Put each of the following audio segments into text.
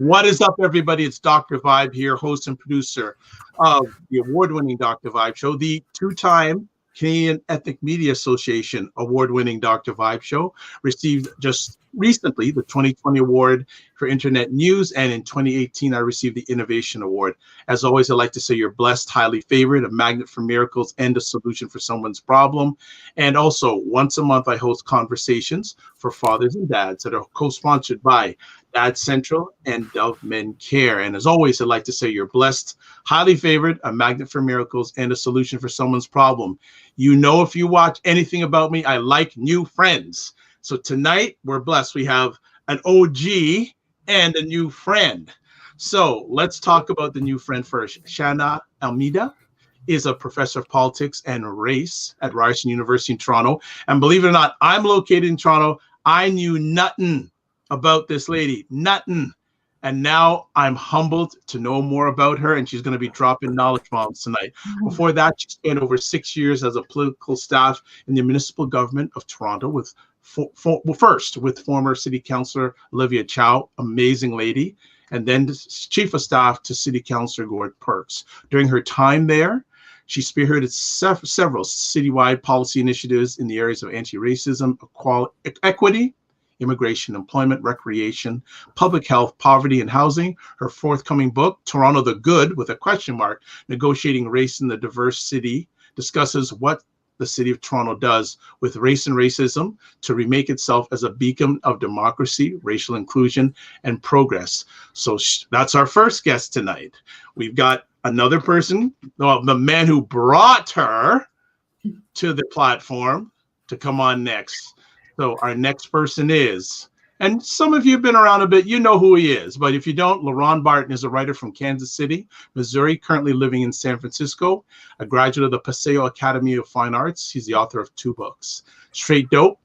What is up, everybody? It's Dr. Vibe here, host and producer of the award-winning Dr. Vibe Show, the two-time Canadian Ethnic Media Association award-winning Dr. Vibe Show. Received just recently the 2020 award for Internet News, and in 2018, I received the Innovation Award. As always, I like to say you're blessed, highly favored, a magnet for miracles, and a solution for someone's problem. And also, once a month, I host conversations for fathers and dads that are co-sponsored by Dad Central and Dove Men Care. And as always, I'd like to say you're blessed, highly favored, a magnet for miracles, and a solution for someone's problem. You know, if you watch anything about me, I like new friends. So tonight, we're blessed. We have an OG and a new friend. So let's talk about the new friend first. Shana Almeida is a professor of politics and race at Ryerson University in Toronto. And believe it or not, I'm located in Toronto. I knew nothing about this lady, nothing. And now I'm humbled to know more about her, and she's going to be dropping knowledge bombs tonight. Before that, she spent over 6 years as a political staff in the municipal government of Toronto with first with former City Councillor Olivia Chow, amazing lady, and then chief of staff to City Councillor Gord Perks. During her time there, she spearheaded several citywide policy initiatives in the areas of anti-racism, equity, immigration, employment, recreation, public health, poverty, and housing. Her forthcoming book, Toronto the Good, with a question mark, Negotiating Race in the Diverse City, discusses what the City of Toronto does with race and racism to remake itself as a beacon of democracy, racial inclusion, and progress. So that's our first guest tonight. We've got another person, well, the man who brought her to the platform, to come on next. So our next person is, and some of you have been around a bit, you know who he is, but if you don't, LeRon Barton is a writer from Kansas City, Missouri, currently living in San Francisco, a graduate of the Paseo Academy of Fine Arts. He's the author of 2 books, Straight Dope,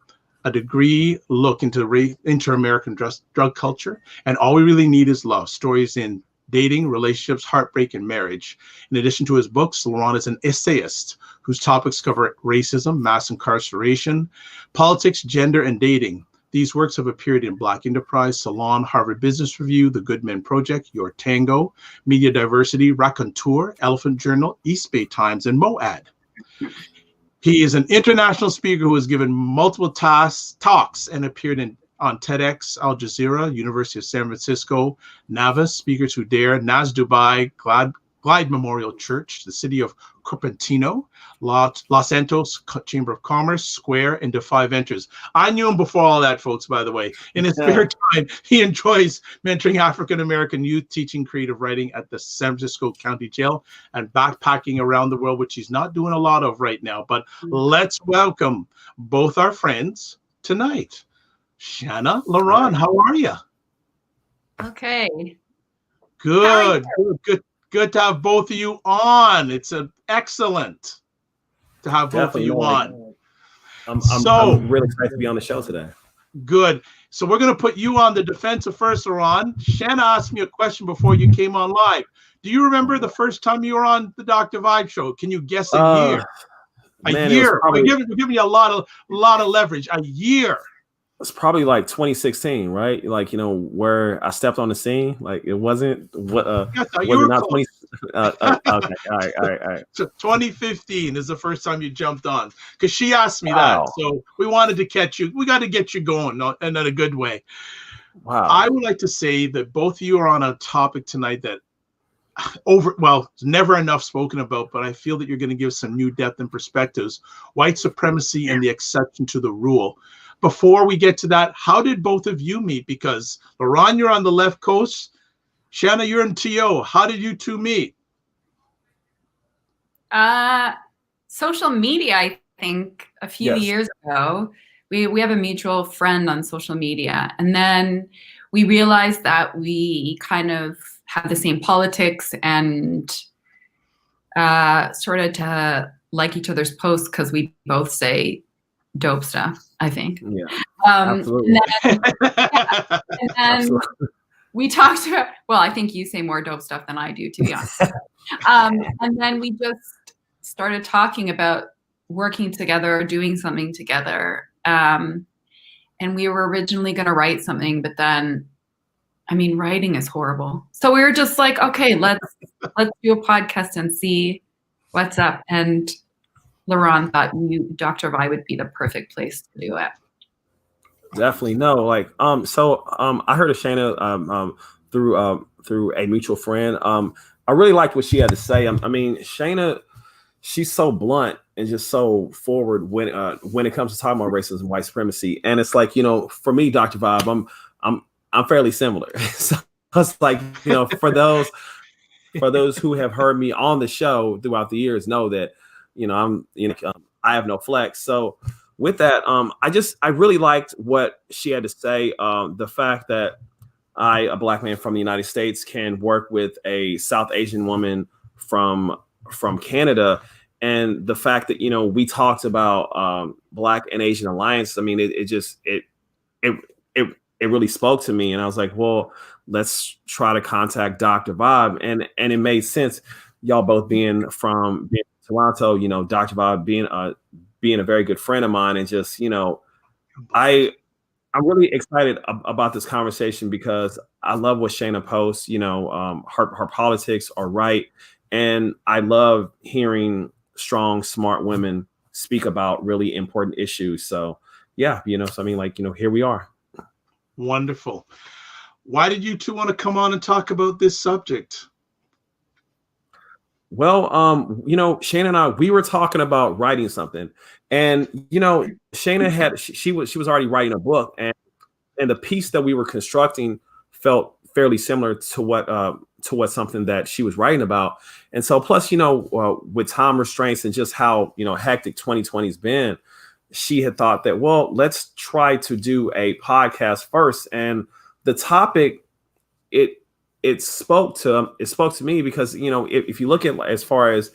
a degree look into American drug culture, and All We Really Need Is Love, stories in dating, relationships, heartbreak, and marriage. In addition to his books, LeRon is an essayist whose topics cover racism, mass incarceration, politics, gender, and dating. These works have appeared in Black Enterprise, Salon, Harvard Business Review, The Good Men Project, Your Tango, Media Diversity, Raconteur, Elephant Journal, East Bay Times, and MoAD. He is an international speaker who has given multiple talks and appeared on TEDx, Al Jazeera, University of San Francisco, Navis, Speakers Who Dare, Nas Dubai, Glide Memorial Church, the City of Cupertino, Los Altos Chamber of Commerce, Square, and Defy Ventures. I knew him before all that, folks, by the way. In his spare time, he enjoys mentoring African-American youth, teaching creative writing at the San Francisco County Jail, and backpacking around the world, which he's not doing a lot of right now. But let's welcome both our friends tonight. Shana, LeRon, how are you? Okay. Good to have both of you on. It's excellent to have both of you on. I'm really excited to be on the show today. Good. So we're going to put you on the defensive first, LeRon. Shana asked me a question before you came on live. Do you remember the first time you were on the Dr. Vibe Show? Can you guess a year? A year. We're giving you a lot of leverage. A year. It's probably like 2016, right? Like, you know, where I stepped on the scene. Like, it wasn't what was it not 20? Okay, all right. So 2015 is the first time you jumped on, because she asked me that. So we wanted to catch you. We got to get you going in a good way. Wow. I would like to say that both of you are on a topic tonight that it's never enough spoken about, but I feel that you're going to give some new depth and perspectives. White supremacy and the exception to the rule. Before we get to that, how did both of you meet? Because LeRon, you're on the left coast. Shana, you're in TO. How did you two meet? Social media, I think, a few years ago. We have a mutual friend on social media. And then we realized that we kind of have the same politics and sort of to like each other's posts because we both say dope stuff, I think. Yeah, absolutely. And then we talked about, well, I think you say more dope stuff than I do, to be honest. And then we just started talking about working together, doing something together. And we were originally going to write something, but then I mean, writing is horrible. So we were just like, okay, let's do a podcast and see what's up. And LeRon thought Dr. Vi would be the perfect place to do it. Definitely. No, like, I heard of Shana through a mutual friend. I really liked what she had to say. I mean, Shana, she's so blunt and just so forward when it comes to talking about racism, white supremacy. And it's like, for me, Dr. Vibe, I'm fairly similar. So it's like, for those who have heard me on the show throughout the years know that, I have no flex. So with that, I really liked what she had to say. The fact that a Black man from the United States, can work with a South Asian woman from Canada, and the fact that we talked about Black and Asian alliance. I mean, it really spoke to me, and I was like, well, let's try to contact Dr. Vibe, and it made sense. Y'all both being from Toronto, Dr. Vibe being a very good friend of mine, and just I'm really excited about this conversation because I love what Shana posts. Her politics are right, and I love hearing strong, smart women speak about really important issues. So yeah, so I mean, like, here we are. Wonderful. Why did you two want to come on and talk about this subject? Well, Shana and I, we were talking about writing something, and Shana she was already writing a book, and the piece that we were constructing felt fairly similar to what something that she was writing about. And so, plus, with time restraints and just how hectic 2020's been, she had thought that, well, let's try to do a podcast first. And the topic, it spoke to me because if you look at as far as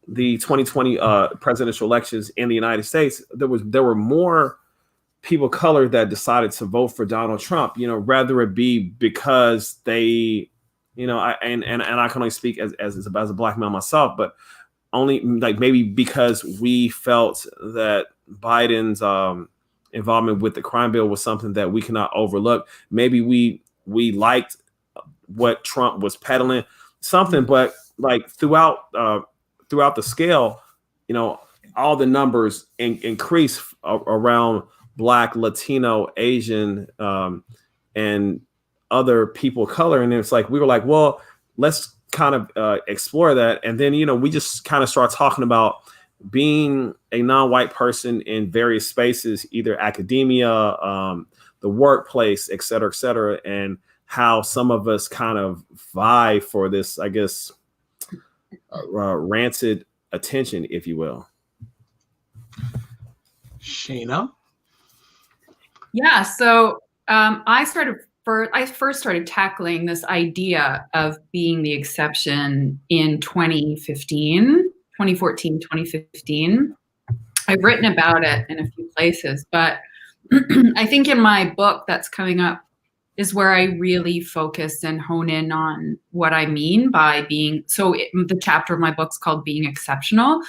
the 2020 presidential elections in the United States, there were more people of color that decided to vote for Donald Trump, rather it be because they, I can only speak as a Black male myself, but only like maybe because we felt that Biden's involvement with the crime bill was something that we cannot overlook. Maybe we liked what Trump was peddling, something, but like throughout the scale, all the numbers increase around Black, Latino, Asian, and other people of color. And it's like, we were like, well, let's kind of explore that. And then, we just kind of start talking about being a non-white person in various spaces, either academia, the workplace, et cetera, and how some of us kind of vie for this, I guess, rancid attention, if you will. Shana? Yeah, so I first started tackling this idea of being the exception in 2014, 2015. I've written about it in a few places, but I think in my book that's coming up is where I really focus and hone in on what I mean by being, the chapter of my book's called Being Exceptional.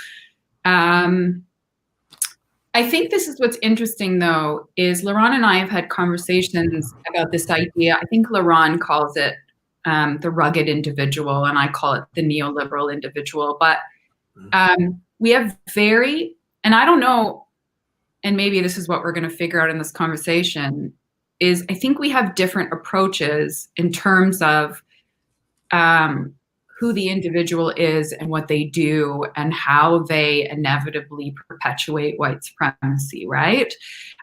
I think this is what's interesting, though, is LeRon and I have had conversations about this idea. I think LeRon calls it the rugged individual, and I call it the neoliberal individual. But we have and I don't know, and maybe this is what we're going to figure out in this conversation, is I think we have different approaches in terms of who the individual is and what they do and how they inevitably perpetuate white supremacy, right?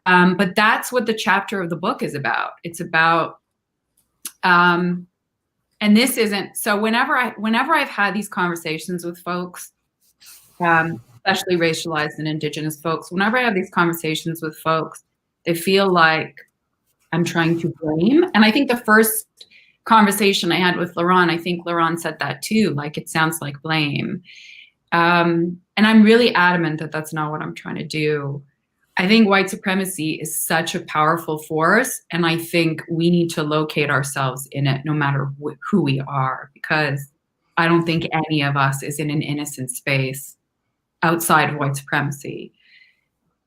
But that's what the chapter of the book is about. It's about, and this isn't, so whenever I've had these conversations with folks, especially racialized and Indigenous folks, whenever I have these conversations with folks, they feel like I'm trying to blame. And I think the first conversation I had with LeRon, I think LeRon said that too, like it sounds like blame. And I'm really adamant that that's not what I'm trying to do. I think white supremacy is such a powerful force, and I think we need to locate ourselves in it no matter who we are, because I don't think any of us is in an innocent space outside of white supremacy.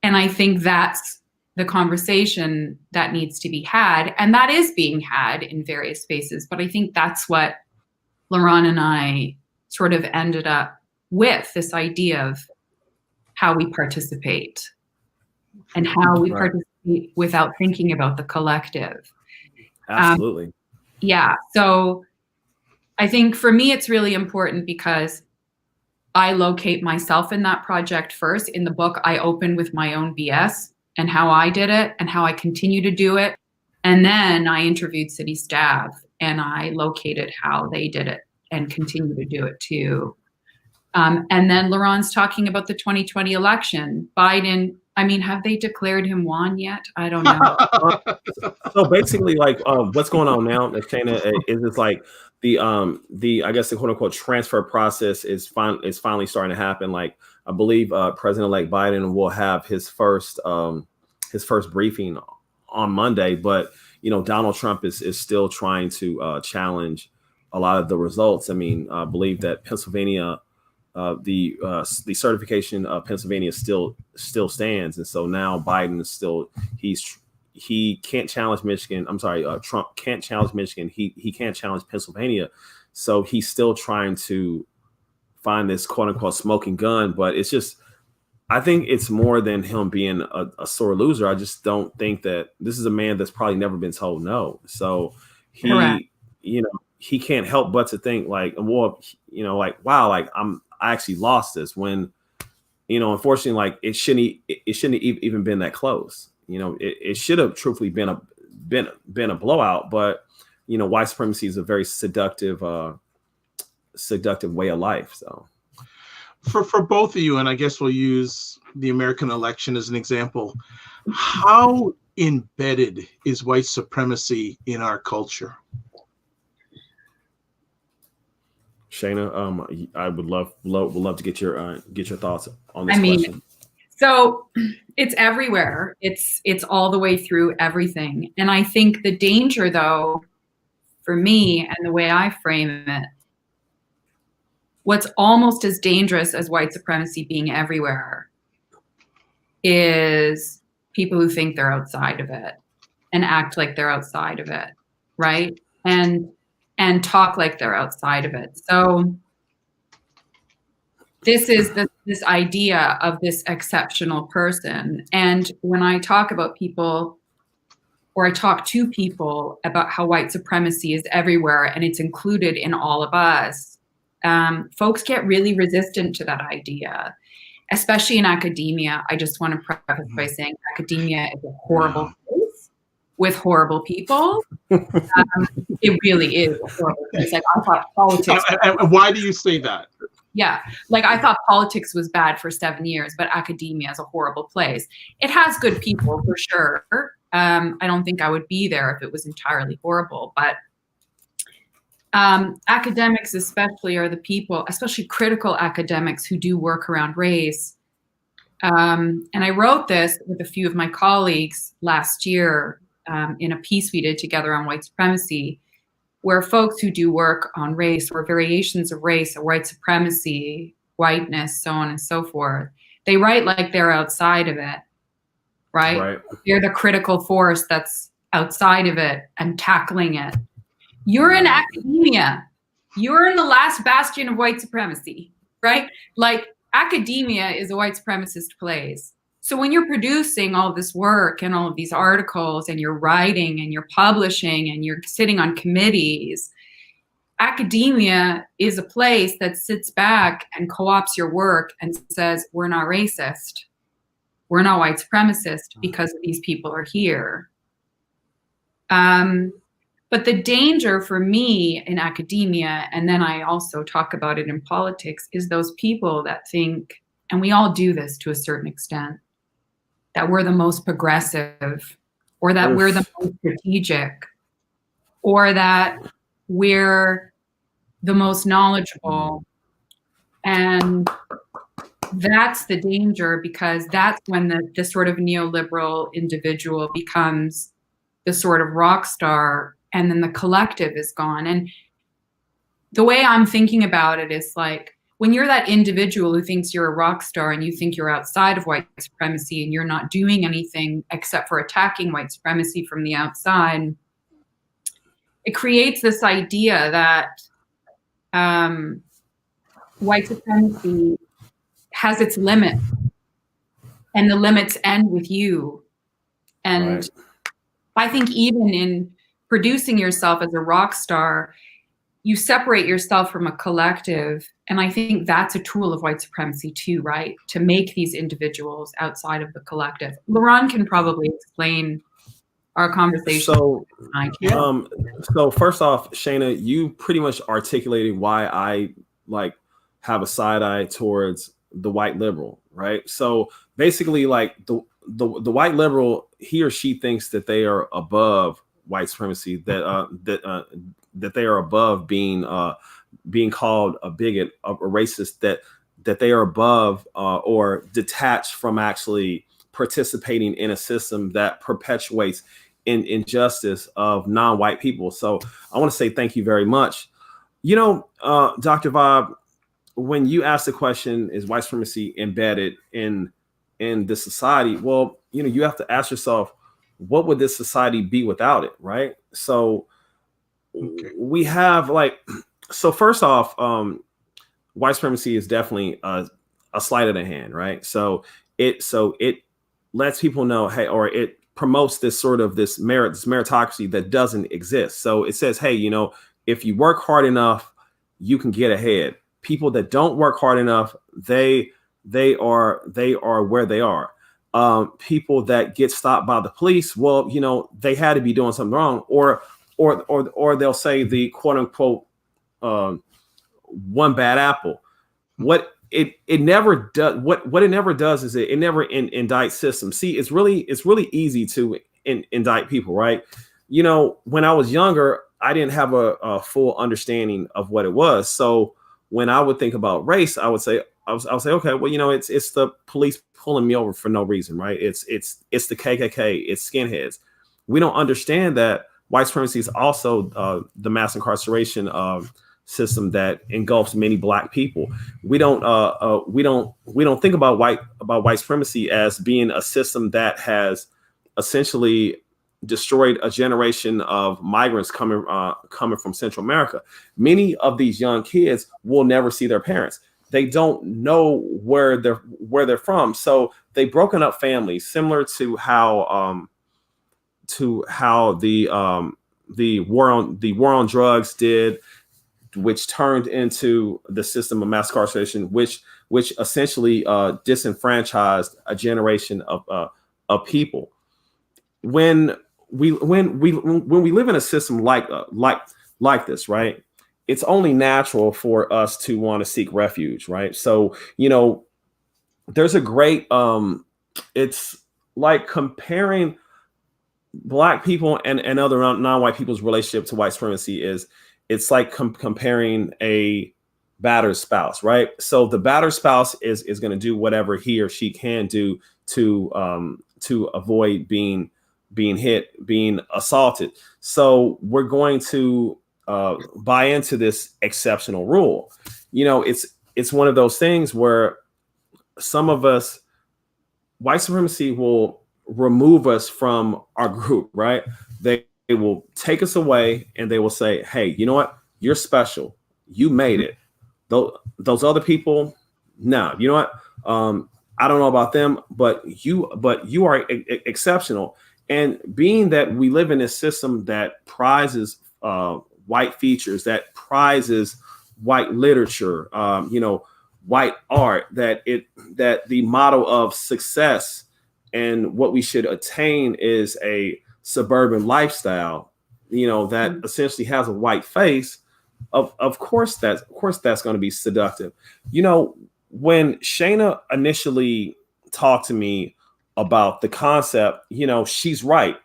And I think that's the conversation that needs to be had, and that is being had in various spaces. But I think that's what LeRon and I sort of ended up with, this idea of how we participate and how we participate without thinking about the collective. Absolutely. Yeah. So I think for me, it's really important because I locate myself in that project first. In the book, I open with my own BS and how I did it and how I continue to do it. And then I interviewed city staff and I located how they did it and continue to do it too. And then LeRon's talking about the 2020 election. Biden, I mean, have they declared him won yet? I don't know. So basically, like, what's going on now, Shana, is it's like the I guess the quote unquote transfer process is finally starting to happen. Like, I believe President-elect Biden will have his first briefing on Monday, but Donald Trump is still trying to challenge a lot of the results. I mean, I believe that Pennsylvania, the certification of Pennsylvania still stands, and so now Biden is still he can't challenge Michigan. I'm sorry, Trump can't challenge Michigan. He can't challenge Pennsylvania, so he's still trying to find this quote unquote smoking gun. But it's just, I think it's more than him being a sore loser. I just don't think that this is a man that's probably never been told no. So he, Correct. He can't help but to think like, well, like, wow, like I actually lost this when, unfortunately, like it shouldn't even been that close. It should have truthfully been a blowout, but white supremacy is a very seductive way of life. So for both of you, and I guess we'll use the American election as an example, how embedded is white supremacy in our culture? Shana, I would love to get your thoughts on this question. So it's everywhere. It's all the way through everything. And I think the danger, though, for me and the way I frame it, what's almost as dangerous as white supremacy being everywhere is people who think they're outside of it and act like they're outside of it, right? And talk like they're outside of it. So this is this idea of this exceptional person. And when I talk about people, or I talk to people about how white supremacy is everywhere and it's included in all of us, folks get really resistant to that idea, especially in academia. I just want to preface by saying academia is a horrible place with horrible people. It really is a horrible place. Like, I thought politics. And why do you say that? Yeah, like I thought politics was bad for 7 years, but academia is a horrible place. It has good people for sure. I don't think I would be there if it was entirely horrible, but academics especially are the people, especially critical academics who do work around race. And I wrote this with a few of my colleagues last year in a piece we did together on white supremacy, where folks who do work on race or variations of race or white supremacy, whiteness, so on and so forth, they write like they're outside of it, right? They're the critical force that's outside of it and tackling it. You're in academia. You're in the last bastion of white supremacy, right? Like, academia is a white supremacist place. So when you're producing all this work and all of these articles and you're writing and you're publishing and you're sitting on committees, academia is a place that sits back and co-opts your work and says, we're not racist. We're not white supremacist because these people are here. But the danger for me in academia, and then I also talk about it in politics, is those people that think, and we all do this to a certain extent, that we're the most progressive, or that we're the most strategic, or that we're the most knowledgeable. And that's the danger, because that's when the sort of neoliberal individual becomes the sort of rock star, and then the collective is gone. And the way I'm thinking about it is like, when you're that individual who thinks you're a rock star and you think you're outside of white supremacy and you're not doing anything except for attacking white supremacy from the outside, it creates this idea that white supremacy has its limits, and the limits end with you. And Right. I think even in producing yourself as a rock star, you separate yourself from a collective. And I think that's a tool of white supremacy too, right? To make these individuals outside of the collective. LeRon can probably explain our conversation. So, I can. so first off, Shana, you pretty much articulated why I like have a side eye towards the white liberal, right? So basically, like the white liberal, he or she thinks that they are above white supremacy, that they are above being called a bigot, a racist, that they are above or detached from actually participating in a system that perpetuates injustice of non-white people. So I want to say thank you very much. You know, Dr. Bob, when you asked the question, is white supremacy embedded in the society? Well, you know, you have to ask yourself, what would this society be without it, right? So we have so first off, white supremacy is definitely a sleight of the hand, right? So it lets people know, hey, or it promotes this sort of this meritocracy that doesn't exist. So it says, hey, you know, if you work hard enough, you can get ahead. People that don't work hard enough, they are where they are. People that get stopped by the police, well, you know, they had to be doing something wrong, or they'll say the quote unquote one bad apple. What it never does, what it never does is it never indicts systems. See, it's really easy to indict people, right? You know, when I was younger, I didn't have a full understanding of what it was. So when I would think about race, I would say, okay, well, you know, it's the police pulling me over for no reason, right? It's the KKK, it's skinheads. We don't understand that white supremacy is also the mass incarceration system that engulfs many Black people. We don't think about white supremacy as being a system that has essentially destroyed a generation of migrants coming from Central America. Many of these young kids will never see their parents. They don't know where they're from. So they've broken up families, similar to how the war on drugs did, which turned into the system of mass incarceration, which essentially disenfranchised a generation of people. When we live in a system like this, right? It's only natural for us to want to seek refuge, right? So, you know, there's a great it's like comparing Black people and other non-white people's relationship to white supremacy it's like comparing a battered spouse, right? So the battered spouse is going to do whatever he or she can do to avoid being hit, being assaulted. So we're going to buy into this exceptional rule. You know, it's one of those things where some of us, white supremacy will remove us from our group, right? They will take us away and they will say, hey, you know what? You're special. You made it. Those other people, no, you know what? I don't know about them, but you are exceptional. And being that we live in this system that prizes white features, that prizes white literature, you know, white art, that the model of success and what we should attain is a suburban lifestyle, you know, that essentially has a white face. Of course that's going to be seductive. You know, when Shana initially talked to me about the concept, you know, she's right.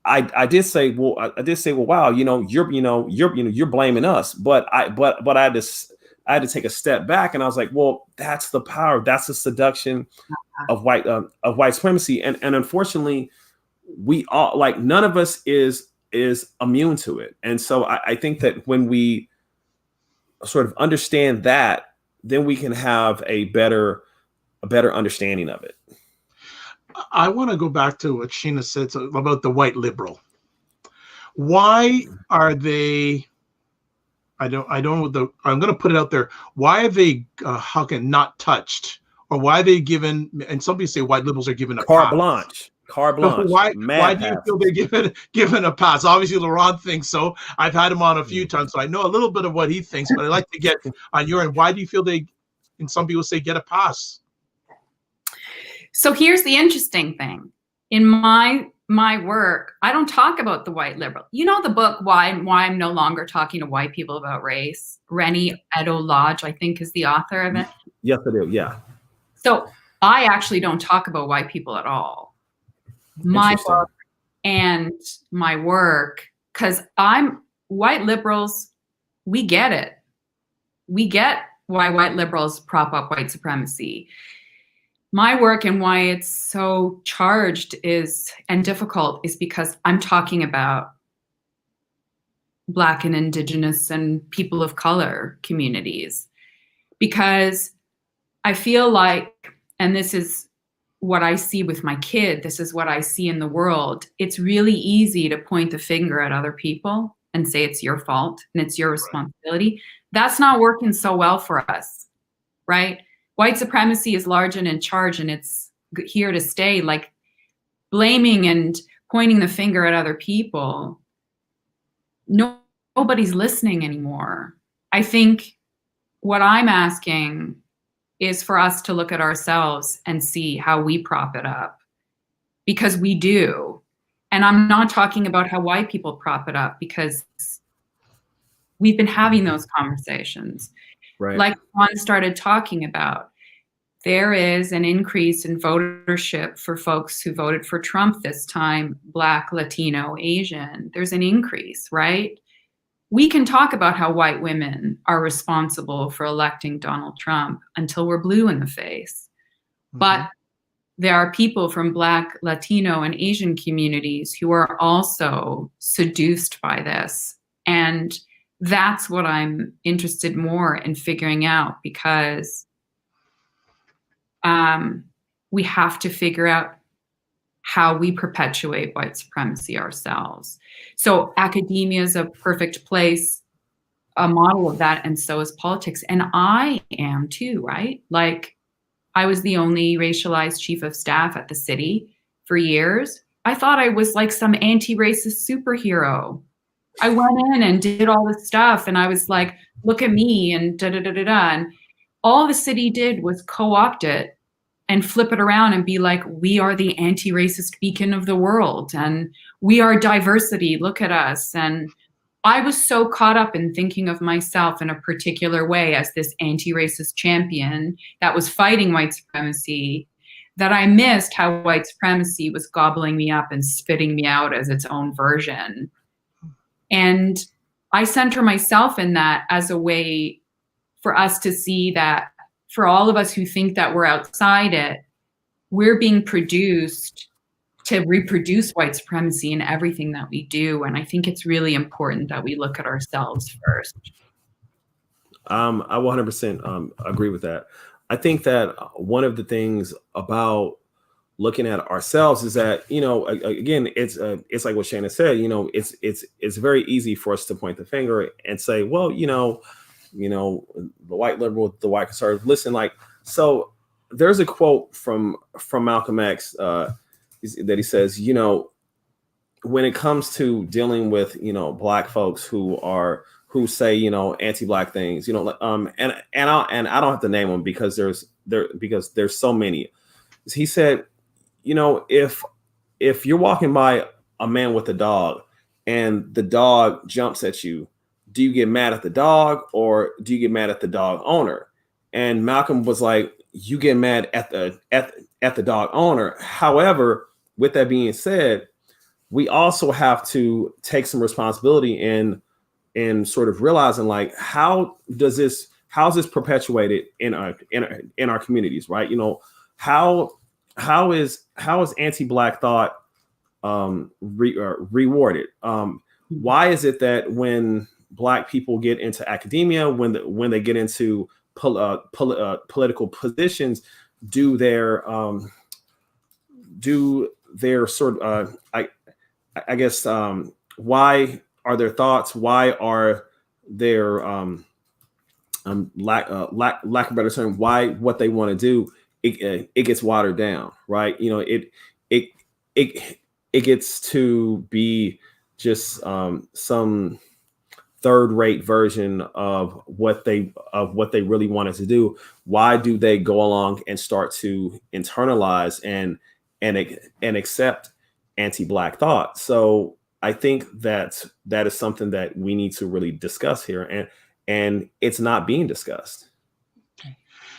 I did say, well, wow, you know, you're blaming us, but I had to take a step back, and I was like, well, that's the power, that's the seduction of white supremacy, and unfortunately, we all, like, none of us is immune to it. And so I think that when we sort of understand that, then we can have a better understanding of it. I want to go back to what Shana said about the white liberal. Why are they? I'm going to put it out there. Why are they not touched, or why are they given? And some people say white liberals are given a carte pass. blanche. Carte blanche. Why do you feel they're given a pass? Obviously, LeRon thinks so. I've had him on a few times, so I know a little bit of what he thinks. But I'd like to get on your end. Why do you feel they? And some people say get a pass. So here's the interesting thing. In my work, I don't talk about the white liberal. You know the book Why I'm No Longer Talking to White People About Race? Rennie Edo-Lodge, I think, is the author of it. Yes, I do. Yeah. So I actually don't talk about white people at all. My book and my work, because white liberals, we get it. We get why white liberals prop up white supremacy. My work and why it's so charged and difficult is because I'm talking about Black and Indigenous and people of color communities. Because I feel like, and this is what I see with my kid, this is what I see in the world, it's really easy to point the finger at other people and say it's your fault and it's your responsibility. That's not working so well for us, right? White supremacy is large and in charge, and it's here to stay. Like blaming and pointing the finger at other people, nobody's listening anymore. I think what I'm asking is for us to look at ourselves and see how we prop it up, because we do. And I'm not talking about how white people prop it up, because we've been having those conversations. Right. Like Juan started talking about, there is an increase in votership for folks who voted for Trump this time, Black, Latino, Asian. There's an increase, right? We can talk about how white women are responsible for electing Donald Trump until we're blue in the face. Mm-hmm. But there are people from Black, Latino, and Asian communities who are also seduced by this. And that's what I'm interested more in figuring out, because we have to figure out how we perpetuate white supremacy ourselves. So academia is a perfect place, a model of that, and so is politics. And I am too, right? Like, I was the only racialized chief of staff at the city for years. I thought I was like some anti-racist superhero. I went in and did all this stuff, and I was like, look at me, and da-da-da-da-da. And all the city did was co-opt it and flip it around and be like, we are the anti-racist beacon of the world, and we are diversity, look at us. And I was so caught up in thinking of myself in a particular way as this anti-racist champion that was fighting white supremacy, that I missed how white supremacy was gobbling me up and spitting me out as its own version. And I center myself in that as a way for us to see that for all of us who think that we're outside it, we're being produced to reproduce white supremacy in everything that we do. And I think it's really important that we look at ourselves first. I 100% agree with that. I think that one of the things about looking at ourselves is that, you know, again, it's like what Shana said, you know, it's very easy for us to point the finger and say, well, you know, the white liberal, the white conservative, listen, like, so there's a quote from Malcolm X that he says, you know, when it comes to dealing with, you know, Black folks who say, you know, anti-Black things, you know, and I don't have to name them because there's so many. He said, you know, if you're walking by a man with a dog and the dog jumps at you, do you get mad at the dog or do you get mad at the dog owner? And Malcolm was like, you get mad at the dog owner. However, with that being said, we also have to take some responsibility in sort of realizing, like, how is this perpetuated in our communities, right? You know, how is anti-Black thought rewarded? Why is it that when Black people get into academia, when they get into political positions do their sort of I guess why are their thoughts, why are their lack of a better term, why what they want to do, it gets watered down, right? You know, it gets to be just some third-rate version of what they really wanted to do. Why do they go along and start to internalize and accept anti-Black thought? So I think that is something that we need to really discuss here, and it's not being discussed. Okay.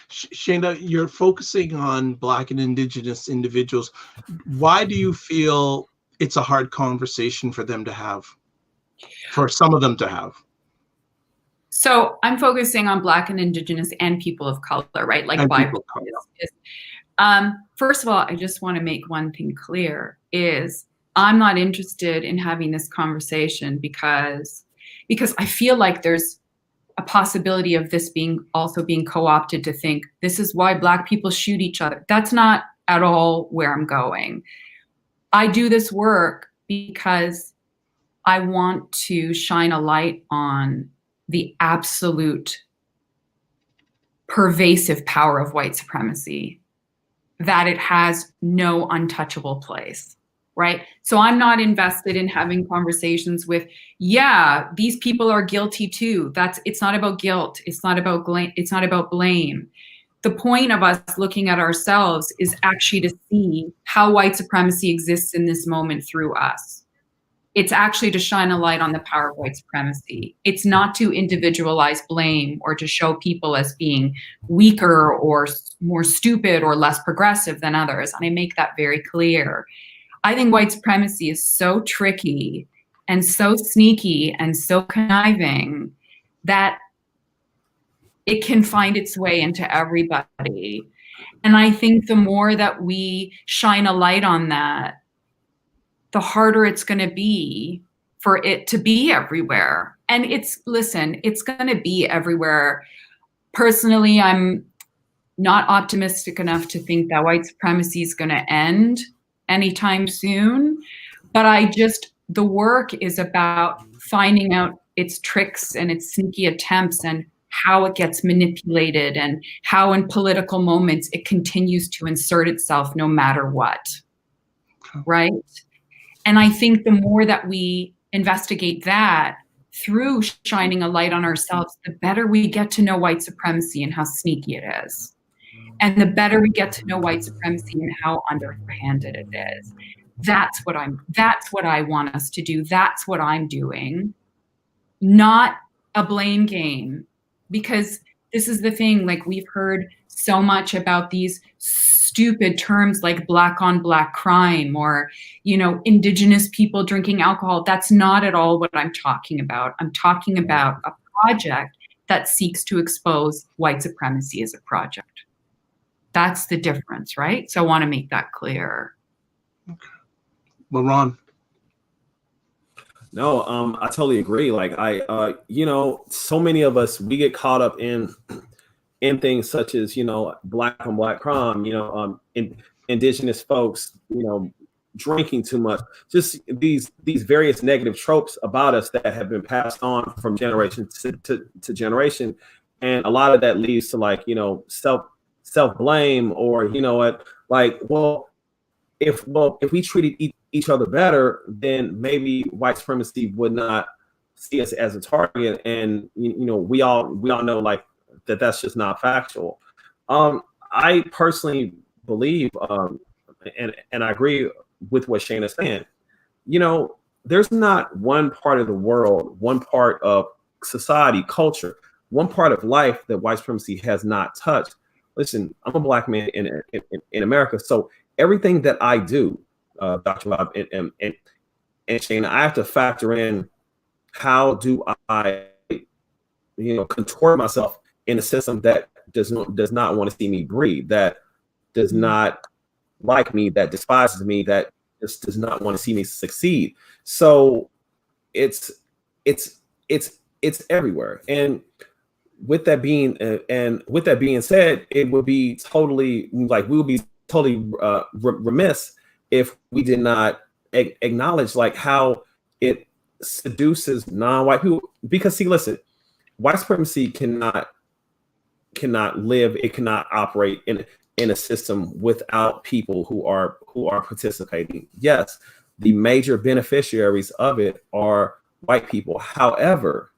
Shana, you're focusing on Black and Indigenous individuals. Why do you feel it's a hard conversation for them to have? For some of them to have? So I'm focusing on Black and Indigenous and people of color, right? Like BIPOC. First of all, I just want to make one thing clear is I'm not interested in having this conversation because I feel like there's a possibility of this being co-opted to think this is why Black people shoot each other. That's not at all where I'm going. I do this work because I want to shine a light on the absolute pervasive power of white supremacy, that it has no untouchable place, right? So I'm not invested in having conversations with, yeah, these people are guilty too. It's not about guilt. It's not about blame. The point of us looking at ourselves is actually to see how white supremacy exists in this moment through us. It's actually to shine a light on the power of white supremacy. It's not to individualize blame or to show people as being weaker or more stupid or less progressive than others. And I make that very clear. I think white supremacy is so tricky and so sneaky and so conniving that it can find its way into everybody. And I think the more that we shine a light on that, the harder it's going to be for it to be everywhere. And it's going to be everywhere. Personally, I'm not optimistic enough to think that white supremacy is going to end anytime soon. But the work is about finding out its tricks and its sneaky attempts and how it gets manipulated and how in political moments it continues to insert itself no matter what, right? And I think the more that we investigate that through shining a light on ourselves, the better we get to know white supremacy and how sneaky it is. And the better we get to know white supremacy and how underhanded it is. That's what I want us to do. That's what I'm doing. Not a blame game. Because this is the thing, like we've heard so much about these stupid terms like Black on Black crime or, Indigenous people drinking alcohol. That's not at all what I'm talking about. I'm talking about a project that seeks to expose white supremacy as a project. That's the difference, right? So I want to make that clear. Okay. LeRon. No, I totally agree. Like so many of us, we get caught up in things such as, Black on Black crime, Indigenous folks, drinking too much, just these various negative tropes about us that have been passed on from generation to generation. And a lot of that leads to self blame or, if we treated each other better, then maybe white supremacy would not see us as a target. And we all know that's just not factual. I personally believe, and I agree with what Shana's saying. There's not one part of the world, one part of society, culture, one part of life that white supremacy has not touched. Listen, I'm a Black man in America, so everything that I do, Dr. Rob and Shana, I have to factor in how do I, contort myself in a system that does not want to see me breathe, that does not like me, that despises me, that just does not want to see me succeed. So it's everywhere. And with that being said, it would be totally like we would be totally remiss if we did not acknowledge like how it seduces non-white people. Because see, listen, white supremacy cannot live, it cannot operate in a system without people who are participating. Yes, the major beneficiaries of it are white people. However,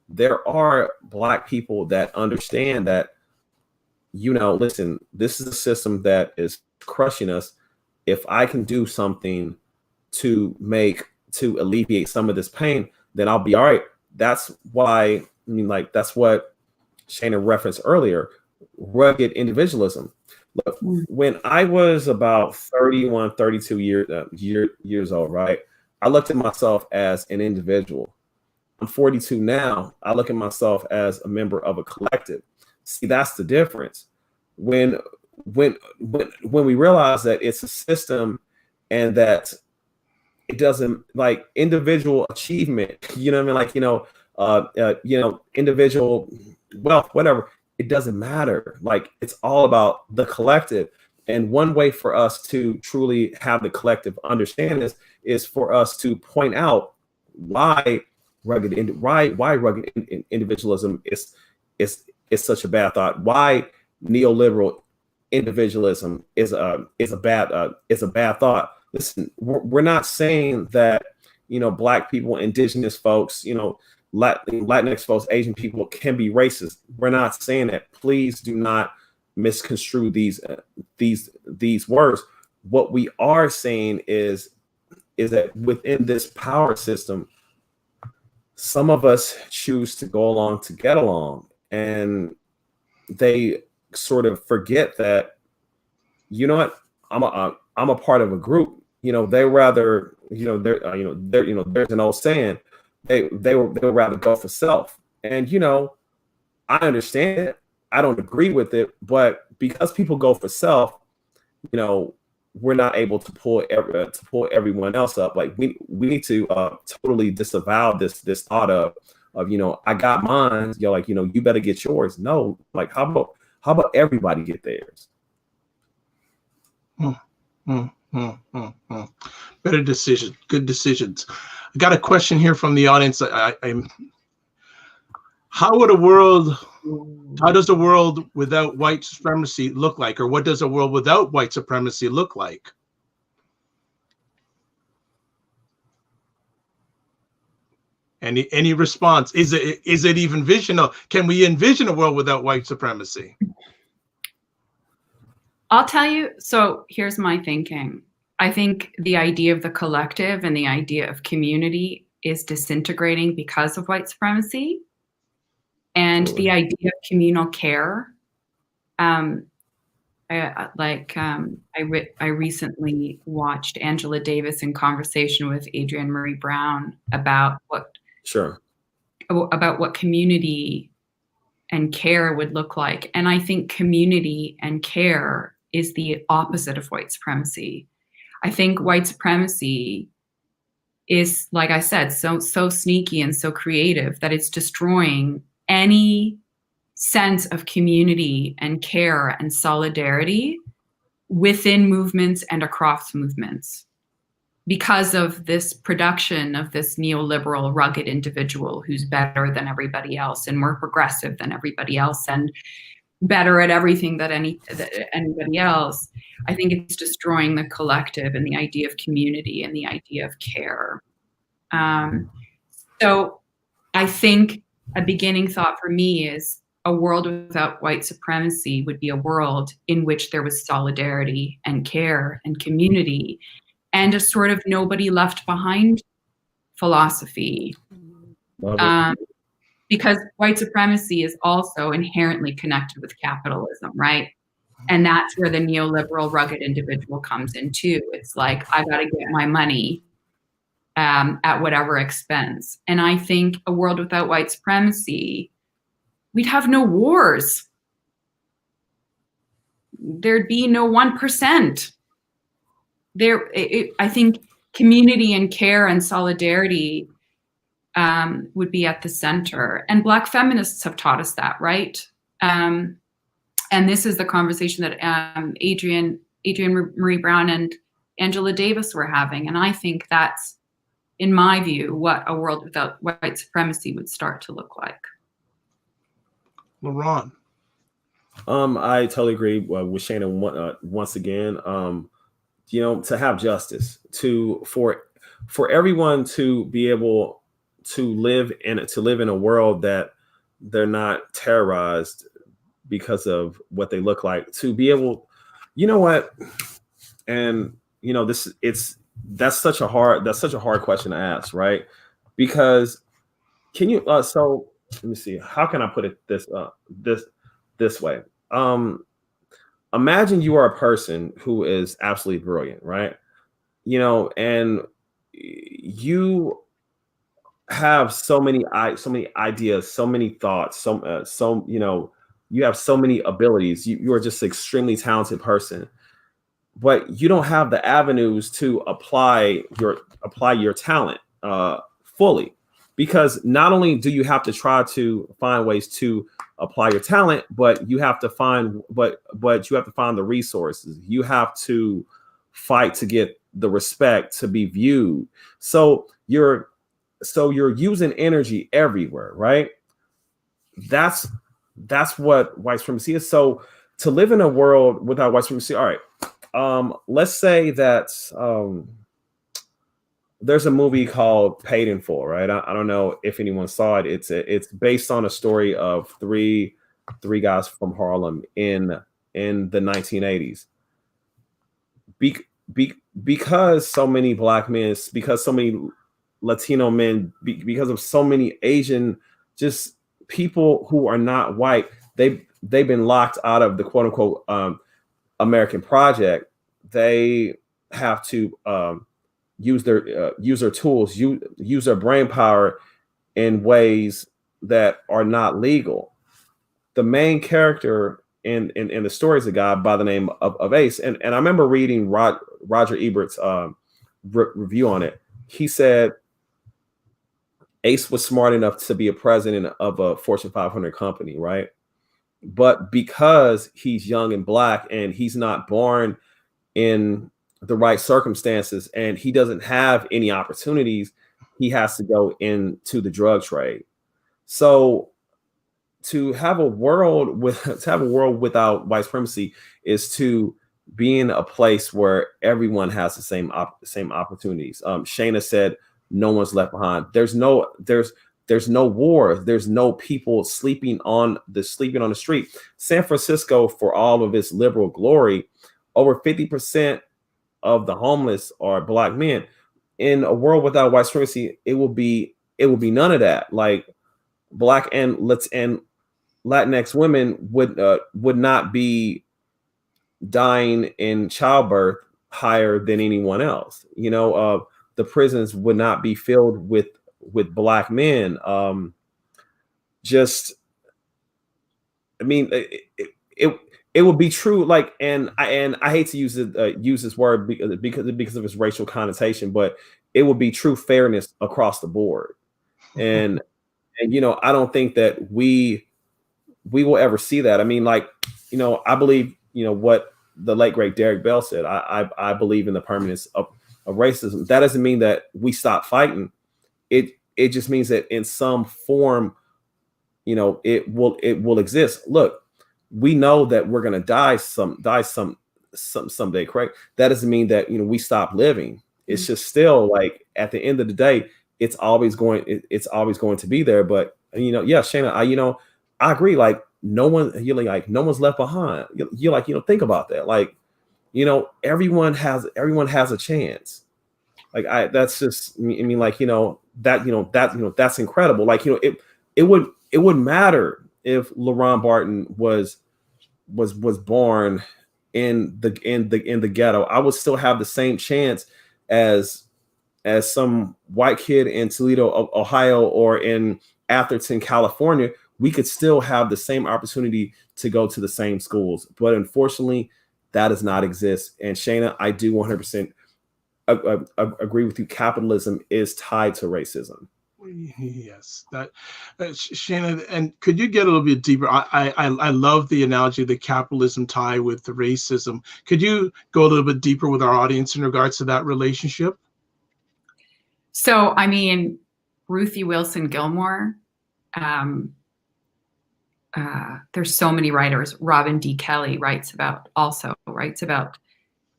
there are Black people that understand that, listen, this is a system that is crushing us. If I can do something to alleviate some of this pain, then I'll be all right. That's why, that's what Shana referenced earlier, rugged individualism. Look, when I was about 31, 32 years old, right, I looked at myself as an individual. I'm 42 now. I look at myself as a member of a collective. See, that's the difference. When we realize that it's a system and that it doesn't like individual achievement, individual wealth, whatever, it doesn't matter. Like, it's all about the collective. And one way for us to truly have the collective understand this is for us to point out why rugged individualism is such a bad thought. Why neoliberal individualism is a bad thought. Listen, we're not saying that Black people, indigenous folks, Latinx folks, Asian people can be racist. We're not saying that. Please do not misconstrue these words. What we are saying is that within this power system, some of us choose to go along to get along, and they sort of forget that, I'm a part of a group. They rather, there's an old saying, they would rather go for self. And I understand it. I don't agree with it, but because people go for self, we're not able to pull everyone else up. Like we need to totally disavow this thought of I got mine. You better get yours. No, like how about everybody get theirs? Better decisions, good decisions. I got a question here from the audience. How does a world without white supremacy look like, or what does a world without white supremacy look like? Any response? Is it even visional? Can we envision a world without white supremacy? I'll tell you. So here's my thinking. I think the idea of the collective and the idea of community is disintegrating because of white supremacy. And the idea of communal care, I recently watched Angela Davis in conversation with Adrienne Marie Brown about what community and care would look like. And I think community and care is the opposite of white supremacy. I think white supremacy is, like I said, so sneaky and so creative that it's destroying any sense of community and care and solidarity within movements and across movements because of this production of this neoliberal rugged individual who's better than everybody else and more progressive than everybody else and better at everything than anybody else. I think it's destroying the collective and the idea of community and the idea of care. So I think a beginning thought for me is a world without white supremacy would be a world in which there was solidarity and care and community and a sort of nobody left behind philosophy. Because white supremacy is also inherently connected with capitalism, right? And that's where the neoliberal rugged individual comes in too. It's like, I got to get my money at whatever expense. And I think a world without white supremacy, we'd have no wars. There'd be no 1%. I think community and care and solidarity would be at the center. And Black feminists have taught us that, right? And this is the conversation that Adrienne Marie Brown and Angela Davis were having. And I think that's, in my view, what a world without white supremacy would start to look like. LeRon. I totally agree with Shana once again. You know, to have justice, for everyone to be able to live in a world that they're not terrorized because of what they look like, to be able, you know what, and you know, that's such a hard question to ask, right? Because can you so let me see, how can I put it this way? Imagine you are a person who is absolutely brilliant, right? You know, and you have so many ideas, so many thoughts, so you know, you have so many abilities. You are just an extremely talented person, but you don't have the avenues to apply your talent fully, because not only do you have to try to find ways to apply your talent, but you have to find the resources. You have to fight to get the respect, to be viewed. So you're using energy everywhere, right? That's what white supremacy is. So to live in a world without white supremacy, all right. Let's say that there's a movie called Paid in Full, right? I don't know if anyone saw it. It's based on a story of three guys from Harlem in the 1980s. Because so many Black men, because so many Latino men, because of so many Asian, just people who are not white, they've been locked out of the quote unquote American project. They have to use their tools, use their brain power in ways that are not legal. The main character in the story is a guy by the name of Ace, and I remember reading Roger Ebert's review on it. He said Ace was smart enough to be a president of a Fortune 500 company, right? But because he's young and Black and he's not born in the right circumstances and he doesn't have any opportunities, he has to go into the drug trade. So to have a world without white supremacy is to be in a place where everyone has the same opportunities. Shana said no one's left behind. There's no war. There's no people sleeping on the street. San Francisco, for all of its liberal glory, over 50% of the homeless are Black men. In a world without white supremacy, it will be none of that. Like Black and Latinx women would not be dying in childbirth higher than anyone else. You know, the prisons would not be filled with Black men. It would be true. Like, and I hate to use this word because of its racial connotation, but it would be true fairness across the board. And you know, I don't think that we will ever see that. I mean, like, you know, I believe, you know, what the late great Derek Bell said. I believe in the permanence of racism. That doesn't mean that we stop fighting. It just means that in some form, you know, it will exist. Look, we know that we're gonna die someday, correct? That doesn't mean that, you know, we stop living. It's just still like at the end of the day, it's always going to be there. But you know, yeah, Shana, I agree. Like no one's left behind. You're like, you know, think about that. Like, you know, everyone has a chance. Like that's just, I mean, like, you know, that's incredible. Like, you know, it wouldn't matter if LeRon Barton was born in the ghetto. I would still have the same chance as some white kid in Toledo, Ohio, or in Atherton, California. We could still have the same opportunity to go to the same schools. But unfortunately, that does not exist. And Shana, I do 100% agree with you. Capitalism is tied to racism. Yes, that Shana, and could you get a little bit deeper? I love the analogy of the capitalism tie with the racism. Could you go a little bit deeper with our audience in regards to that relationship? So, I mean, Ruthie Wilson Gilmore, there's so many writers. Robin D. Kelly writes about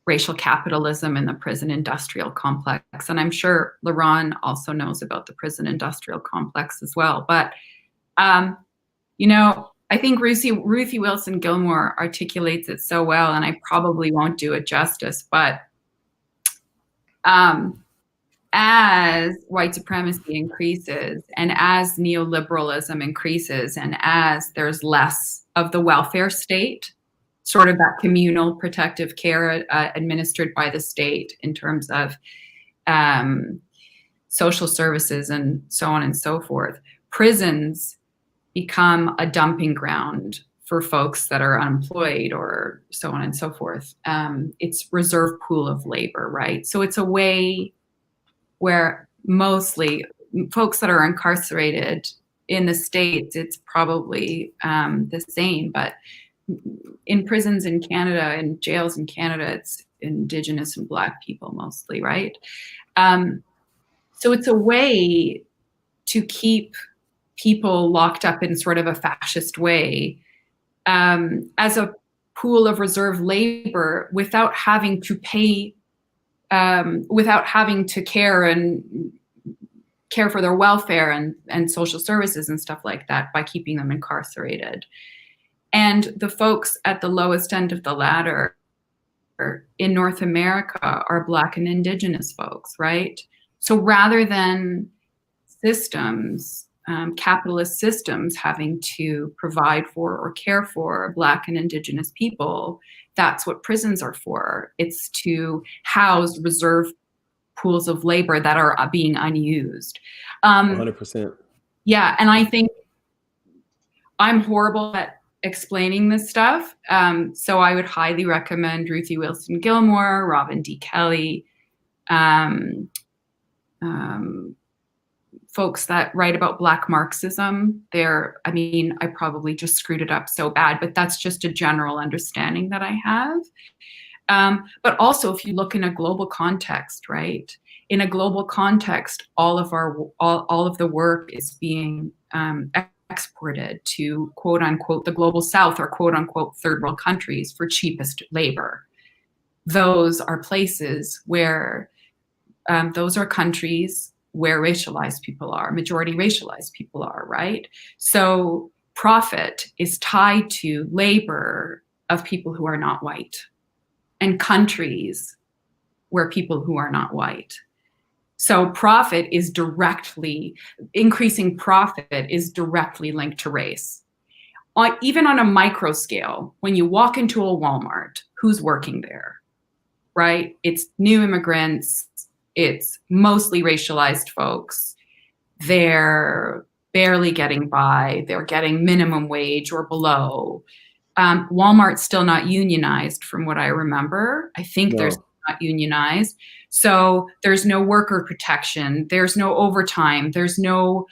racial capitalism in the prison industrial complex. And I'm sure LeRon also knows about the prison industrial complex as well. But, you know, I think Ruthie Wilson Gilmore articulates it so well, and I probably won't do it justice, but as white supremacy increases and as neoliberalism increases and as there's less of the welfare state, sort of that communal protective care administered by the state in terms of social services and so on and so forth, prisons become a dumping ground for folks that are unemployed or so on and so forth. It's reserve pool of labor, right? So it's a way where mostly folks that are incarcerated in the States, it's probably the same, but in prisons in Canada and jails in Canada, it's Indigenous and Black people mostly, right? So it's a way to keep people locked up in sort of a fascist way as a pool of reserve labor without having to pay, without having to care for their welfare and social services and stuff like that by keeping them incarcerated. And the folks at the lowest end of the ladder in North America are Black and Indigenous folks, right? So rather than systems, capitalist systems having to provide for or care for Black and Indigenous people, that's what prisons are for. It's to house reserve pools of labor that are being unused. 100%. Yeah, and I think I'm horrible at explaining this stuff. So I would highly recommend Ruthie Wilson Gilmore, Robin D. Kelly, folks that write about Black Marxism. I mean, I probably just screwed it up so bad, but that's just a general understanding that I have. But also, if you look in a global context, right? In a global context, all of the work is being exported to quote unquote the global south or quote unquote third world countries for cheapest labor. Those are places where those are countries where racialized people are, majority racialized people are, right? So profit is tied to labor of people who are not white and countries where people who are not white. So profit is increasing profit is directly linked to race. Even on a micro scale, when you walk into a Walmart, who's working there, right? It's new immigrants, it's mostly racialized folks. They're barely getting by, they're getting minimum wage or below. Walmart's still not unionized from what I remember. I think there's not unionized. So there's no worker protection. There's no overtime. There's no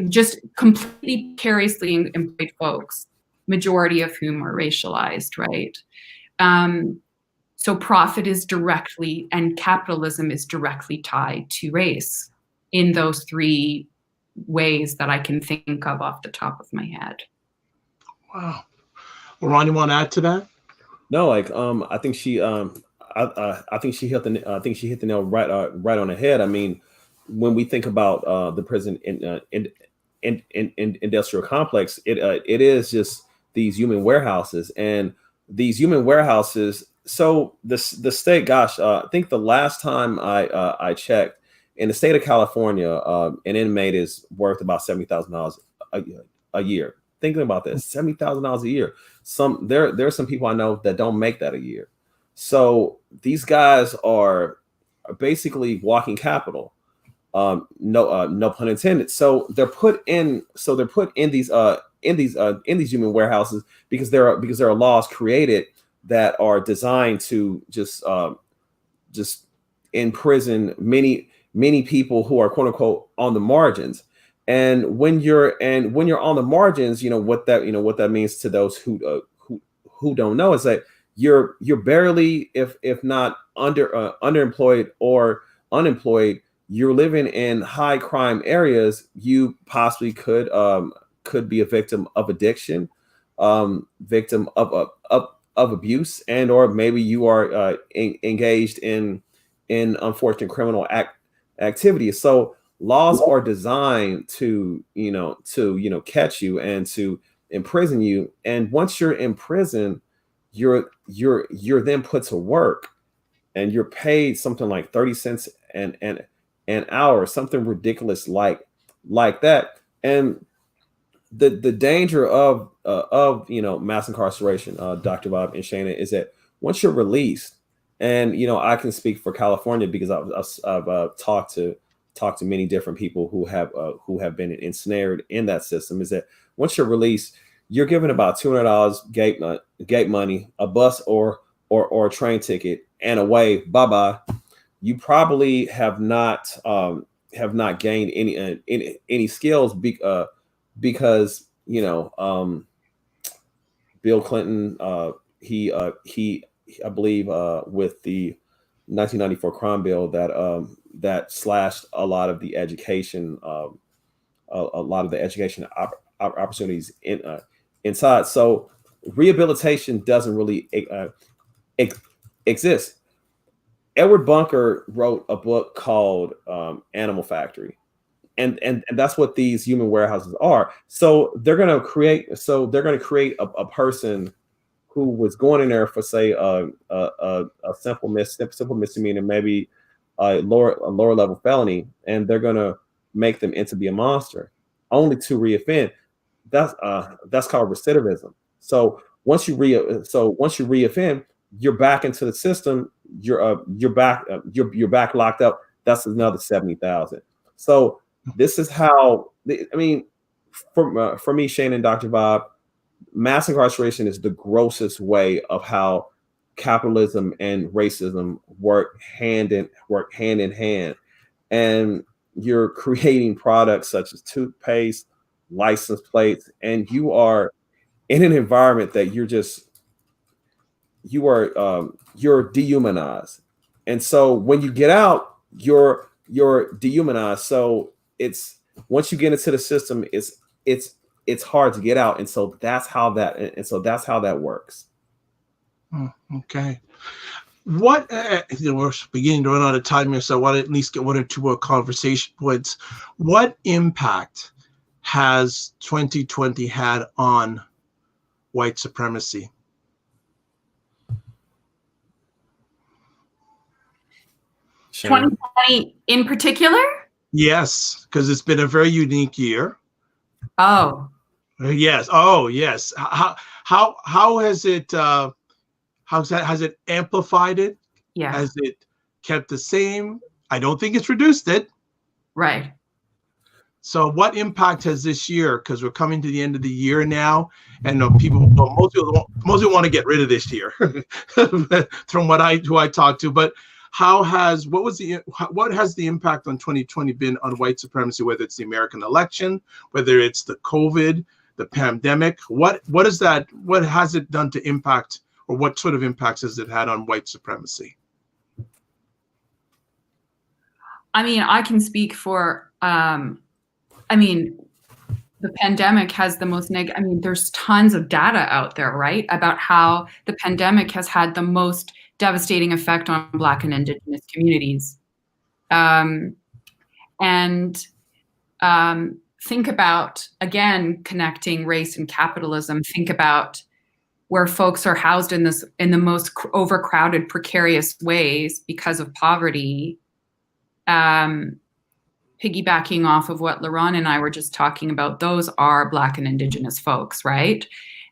just completely precariously employed folks, majority of whom are racialized, right? So profit is directly and capitalism is directly tied to race in those three ways that I can think of off the top of my head. Wow. LeRon, you want to add to that? No, like I think she I think she hit the nail right on the head. I mean, when we think about the prison industrial complex, it is just these human warehouses, and these human warehouses. So the state, gosh, I think the last time I checked, in the state of California, an inmate is worth about $70,000 a year. Thinking about this, $70,000 a year. There are some people I know that don't make that a year. So these guys are basically walking capital. No pun intended. So they're put in these human warehouses because there are laws created that are designed to just imprison many many people who are quote unquote on the margins. And when you're on the margins, what that means to those who don't know is that you're barely, if not underemployed or unemployed. You're living in high crime areas. You possibly could be a victim of addiction, victim of abuse, and or maybe you are engaged in unfortunate criminal activities. So laws are designed to catch you and to imprison you. And once you're in prison, you're then put to work, and you're paid something like 30 cents an hour, something ridiculous like that. And the danger of mass incarceration, Dr. Bob and Shana, is that once you're released, and I can speak for California because I've talked to many different people who have been ensnared in that system, is that once you're released, you're given about $200 gate money, a bus or a train ticket, and away, bye-bye. You probably have not gained any skills because Bill Clinton, he I believe with the 1994 crime bill that slashed a lot of the education opportunities inside. So rehabilitation doesn't really exist. Edward Bunker wrote a book called Animal Factory. And that's what these human warehouses are. So they're going to create a person who was going in there for, say, a simple misdemeanor, maybe a lower level felony, and they're going to make them into be a monster, only to reoffend. That's called recidivism. So once you reoffend, you're back into the system. You're back locked up. That's another 70,000. So this is how, I mean, for me, Shane and Dr. Bob, mass incarceration is the grossest way of how capitalism and racism work hand in hand. And you're creating products such as toothpaste, license plates, and you are in an environment that you're dehumanized. And so when you get out, you're dehumanized. So it's, once you get into the system, it's hard to get out. And so that's how that works. Okay. What we're beginning to run out of time here, so I want to at least get one or two more conversation points. What impact has 2020 had on white supremacy? 2020 in particular? Yes, because it's been a very unique year. Oh. Yes. Oh, yes. How has it? Has it amplified it? Yeah. Has it kept the same? I don't think it's reduced it. Right. So what impact has this year? Because we're coming to the end of the year now, and most people want to get rid of this year, from who I talked to. But what has the impact on 2020 been on white supremacy? Whether it's the American election, whether it's the COVID, the pandemic, what has it done to impact, or what sort of impacts has it had on white supremacy? I mean, I can speak for, the pandemic has the most there's tons of data out there, right, about how the pandemic has had the most devastating effect on Black and Indigenous communities. Think about, again, connecting race and capitalism. Think about where folks are housed in the most overcrowded, precarious ways because of poverty. Piggybacking off of what LeRon and I were just talking about, those are Black and Indigenous folks, right?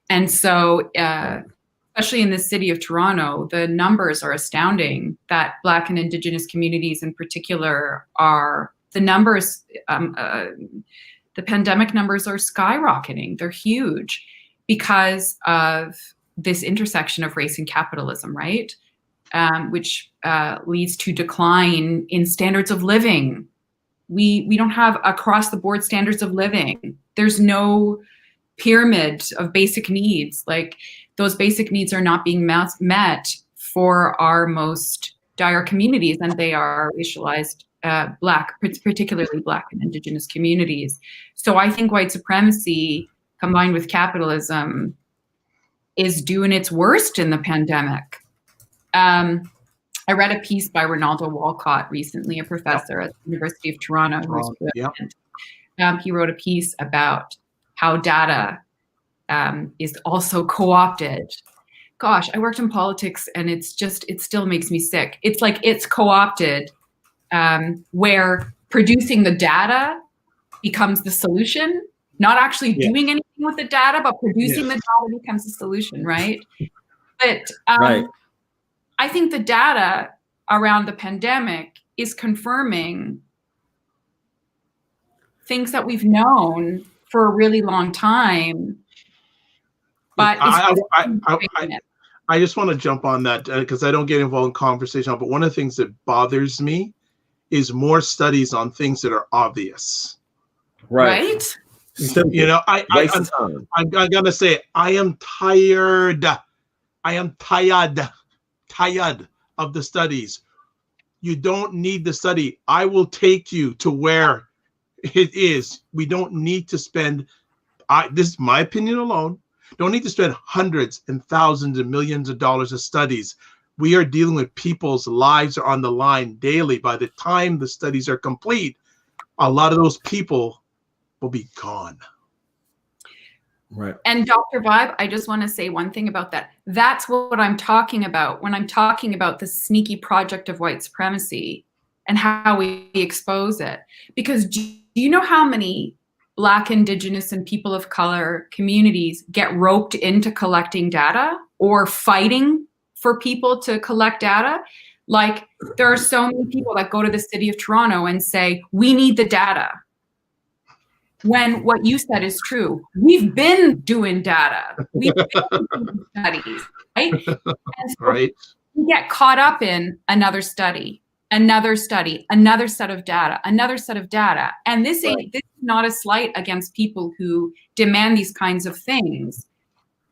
And so, especially in the city of Toronto, the numbers are astounding that Black and Indigenous communities in particular the pandemic numbers are skyrocketing. They're huge because of this intersection of race and capitalism, right? which leads to decline in standards of living. We don't have across the board standards of living. There's no pyramid of basic needs. Like, those basic needs are not being met for our most dire communities, and they are racialized, Black, particularly Black and Indigenous communities. So I think white supremacy combined with capitalism is doing its worst in the pandemic. I read a piece by Ronaldo Walcott recently, a professor at the University of Toronto. He wrote a piece about how data is also co-opted. Gosh, I worked in politics, and it still makes me sick. It's like it's co-opted, where producing the data becomes the solution, not actually doing anything with the data, but producing the data becomes the solution, right? But I think the data around the pandemic is confirming things that we've known for a really long time. But I just want to jump on that because I don't get involved in conversation. But one of the things that bothers me is more studies on things that are obvious. Right? You know, I'm gonna say I am tired. I am tired of the studies. You don't need the study. I will take you to where it is. We don't need to spend, this is my opinion alone, don't need to spend hundreds and thousands and millions of dollars of studies. We are dealing with people's lives are on the line daily. By the time the studies are complete, a lot of those people will be gone. Right. And Dr. Vibe, I just want to say one thing about that. That's what I'm talking about when I'm talking about the sneaky project of white supremacy and how we expose it. Because do you know how many Black, Indigenous, and people of color communities get roped into collecting data or fighting for people to collect data? Like, there are so many people that go to the City of Toronto and say, we need the data. When what you said is true. We've been doing data. We've been doing studies, right? And so we get caught up in another study, another study, another set of data, another set of data. And this is not a slight against people who demand these kinds of things,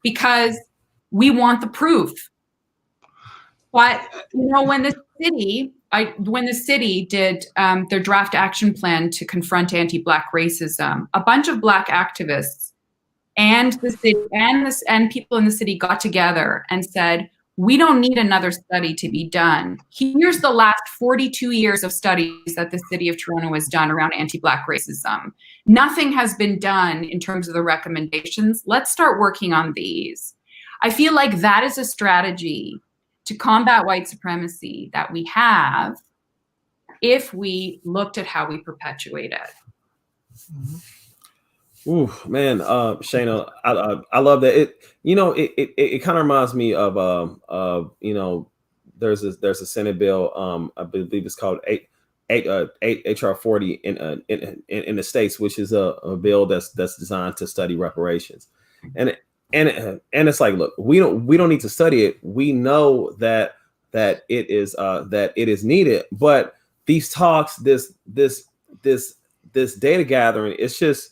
because we want the proof. But, you know, when the city did their draft action plan to confront anti-Black racism, a bunch of Black activists and the city and people in the city got together and said, we don't need another study to be done. Here's the last 42 years of studies that the City of Toronto has done around anti-Black racism. Nothing has been done in terms of the recommendations. Let's start working on these. I feel like that is a strategy to combat white supremacy that we have if we looked at how we perpetuate it. Ooh, man, Shana, I love that. It kind of reminds me of you know, there's a Senate bill, I believe it's called HR 40 in the States, which is a bill that's designed to study reparations, and it's like, look, we don't need to study it. We know that it is needed, but these talks, this data gathering, it's just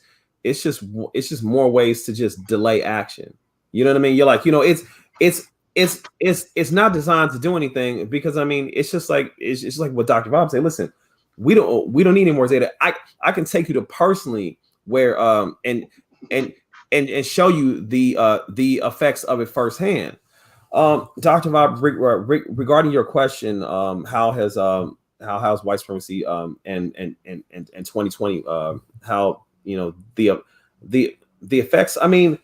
more ways to just delay action. You know what I mean? You're like, you know, it's not designed to do anything, because I mean, it's just like what Dr. Bob said. Listen, we don't need any more data. I can take you to personally where and show you the effects of it firsthand. Dr. Bob, regarding your question, how has white supremacy and 2020 how, you know, the effects? I mean,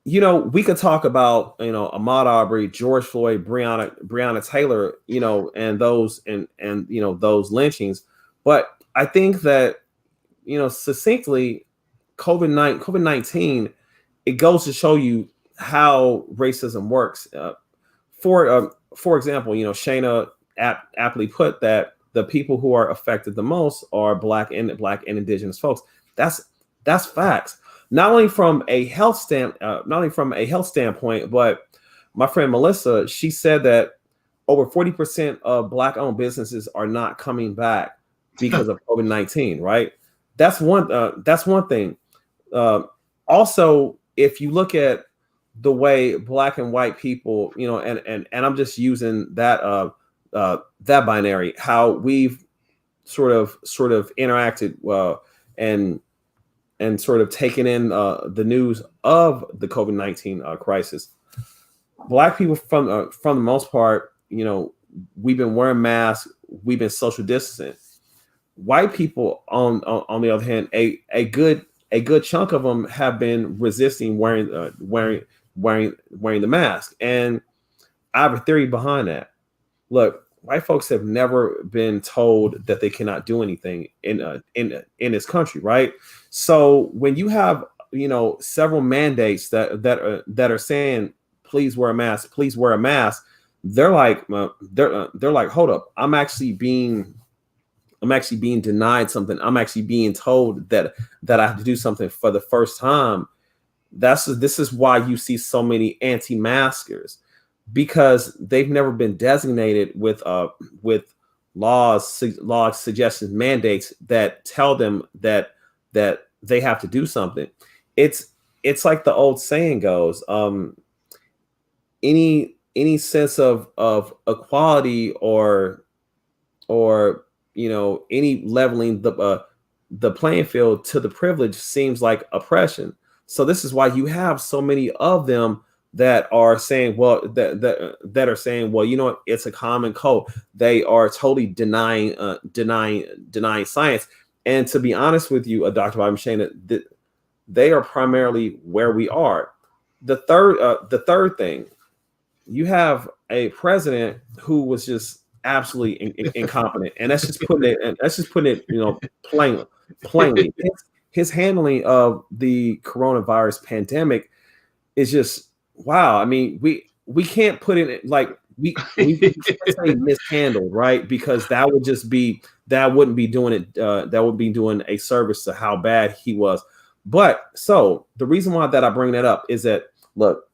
you know, we could talk about, you know, Ahmaud Arbery, George Floyd, Breonna Taylor, you know, and those and you know, those lynchings, but I think that, you know, succinctly, COVID-19, it goes to show you how racism works. For example, you know, Shana aptly put that the people who are affected the most are Black and Indigenous folks. That's facts. Not only from a health standpoint, but my friend Melissa, she said that over 40% of Black-owned businesses are not coming back because of COVID-19, right? That's one thing. Also, if you look at the way Black and white people, you know, and I'm just using that that binary, how we've sort of interacted and sort of taken in the news of the COVID-19 crisis. Black people, from the most part, you know, we've been wearing masks, we've been social distancing. White people, on the other hand, a good chunk of them have been resisting wearing the mask. And I have a theory behind that. Look, white folks have never been told that they cannot do anything in this country, right? So when you have, you know, several mandates that are saying, please wear a mask, please wear a mask, they're like, hold up, I'm actually being denied something. I'm actually being told that I have to do something for the first time. This is why you see so many anti-maskers, because they've never been designated with laws, suggestions, mandates that tell them that they have to do something. It's like the old saying goes, any sense of equality or you know, any leveling the playing field to the privilege seems like oppression. So this is why you have so many of them that are saying, well, that are saying, well, you know what, it's a common cold. They are totally denying science. And to be honest with you, Dr. Bob and Shana, they are primarily where we are. The third thing, you have a president who was just absolutely incompetent, and that's just putting it, you know, plainly. His handling of the coronavirus pandemic is just wow. I mean, we can't put it like we can't say mishandled, right? Because that wouldn't be doing a service to how bad he was. But so the reason why that I bring that up is that, look,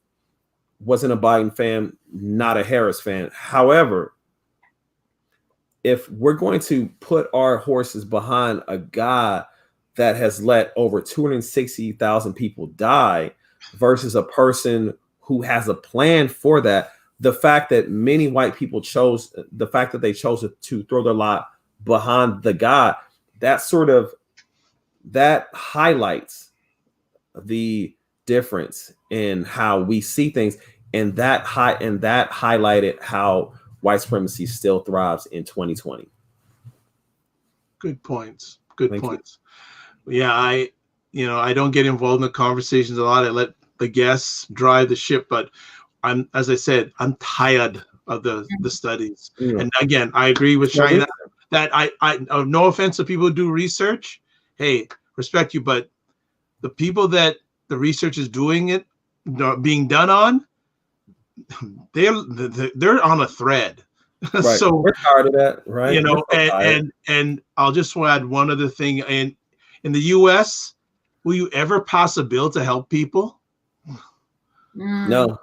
wasn't a Biden fan, not a Harris fan. However, if we're going to put our horses behind a guy that has let over 260,000 people die versus a person who has a plan for that, the fact that many white people chose to throw their lot behind the guy, that highlights the difference in how we see things, and that highlighted how white supremacy still thrives in 2020. Good points. Good points. Yeah, I don't get involved in the conversations a lot. I let the guests drive the ship, but as I said, I'm tired of the studies. Yeah. And again, I agree with Shana that I no offense to people who do research. Hey, respect you, but the people that the research is being done on, they're on a thread. Right. So we're tired of that, right? You know, and I'll just add one other thing. In the US, will you ever pass a bill to help people? No.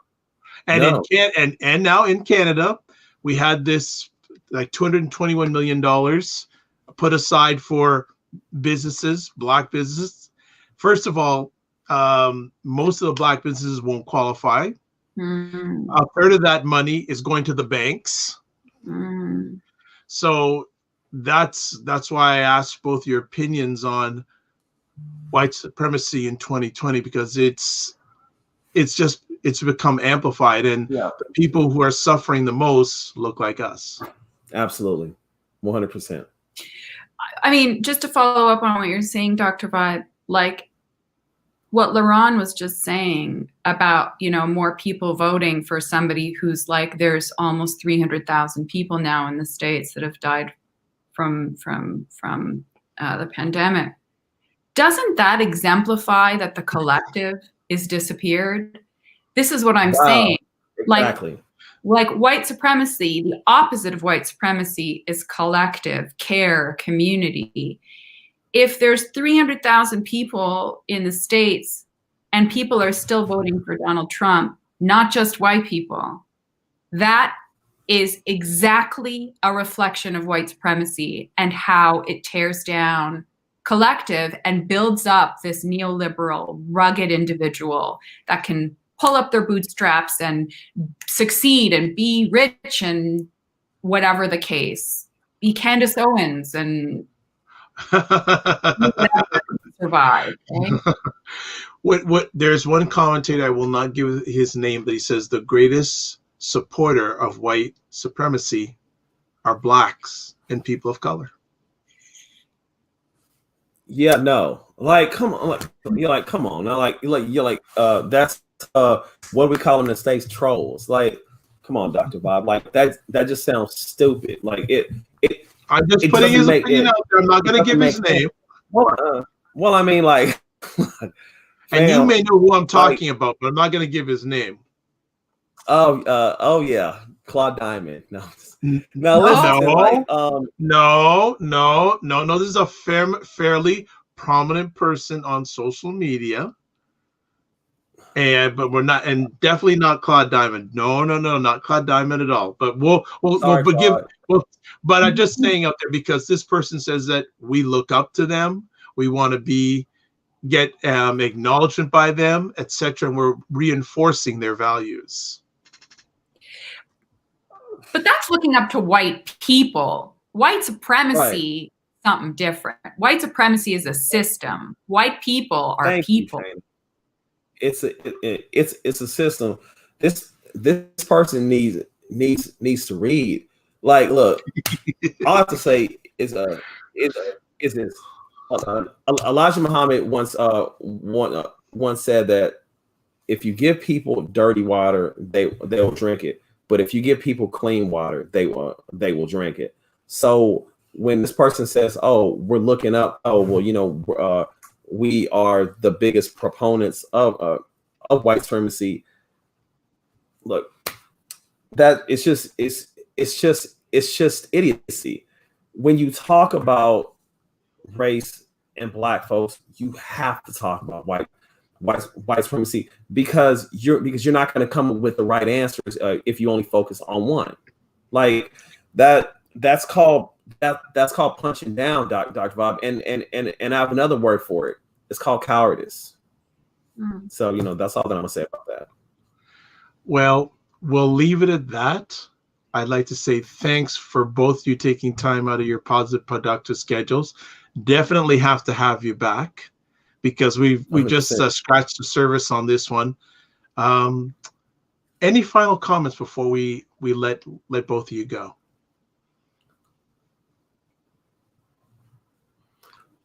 And and now in Canada, we had this like $221 million put aside for businesses, Black businesses. First of all, most of the Black businesses won't qualify. A third of that money is going to the banks. So that's why I asked both your opinions on white supremacy in 2020, because it's become amplified, and the people who are suffering the most look like us. Absolutely. 100%. I mean, just to follow up on what you're saying, Dr. Vibe, like what LeRon was just saying about, you know, more people voting for somebody who's like, there's almost 300,000 people now in the States that have died from the pandemic. Doesn't that exemplify that the collective is disappeared? This is what I'm saying. Exactly. Like white supremacy, the opposite of white supremacy is collective, care, community. If there's 300,000 people in the States and people are still voting for Donald Trump, not just white people, that is exactly a reflection of white supremacy and how it tears down collective and builds up this neoliberal, rugged individual that can pull up their bootstraps and succeed and be rich and whatever the case, be Candace Owens and survive. Right? What there's one commentator, I will not give his name, but he says the greatest supporter of white supremacy are blacks and people of color. Yeah, no, like, come on, you're like, come on, now, you're like, that's what we call in the States trolls. Like, come on, Dr. Bob, like that just sounds stupid. Like I'm just putting his opinion out there. I'm not going to give his name. Well, I mean, like, and you may know who I'm talking about, but I'm not going to give his name. Oh yeah, Claude Diamond. No. No. This is a fairly prominent person on social media, but we're not, and definitely not Claude Diamond. No, not Claude Diamond at all. But but I'm just saying out there because this person says that we look up to them, we want to get acknowledgement by them, etc., and we're reinforcing their values. But that's looking up to white people. White supremacy, something different. White supremacy is a system. White people are people. It's a system. This person needs to read. Like, look, all I have to say is this. Elijah Muhammad once said that if you give people dirty water, they'll drink it. But if you give people clean water, they will drink it. So when this person says, "Oh, we're looking up," we are the biggest proponents of white supremacy. Look, that it's just idiocy. When you talk about race and black folks, you have to talk about white supremacy because you're not going to come up with the right answers if you only focus on one. Like that's called punching down, Dr. Bob, and I have another word for it. It's called cowardice. So that's all that I'm gonna say about that. Well, we'll leave it at that. I'd like to say thanks for both you taking time out of your positive, productive schedules. Definitely have to have you back, because we just scratched the surface on this one. Any final comments before we let both of you go?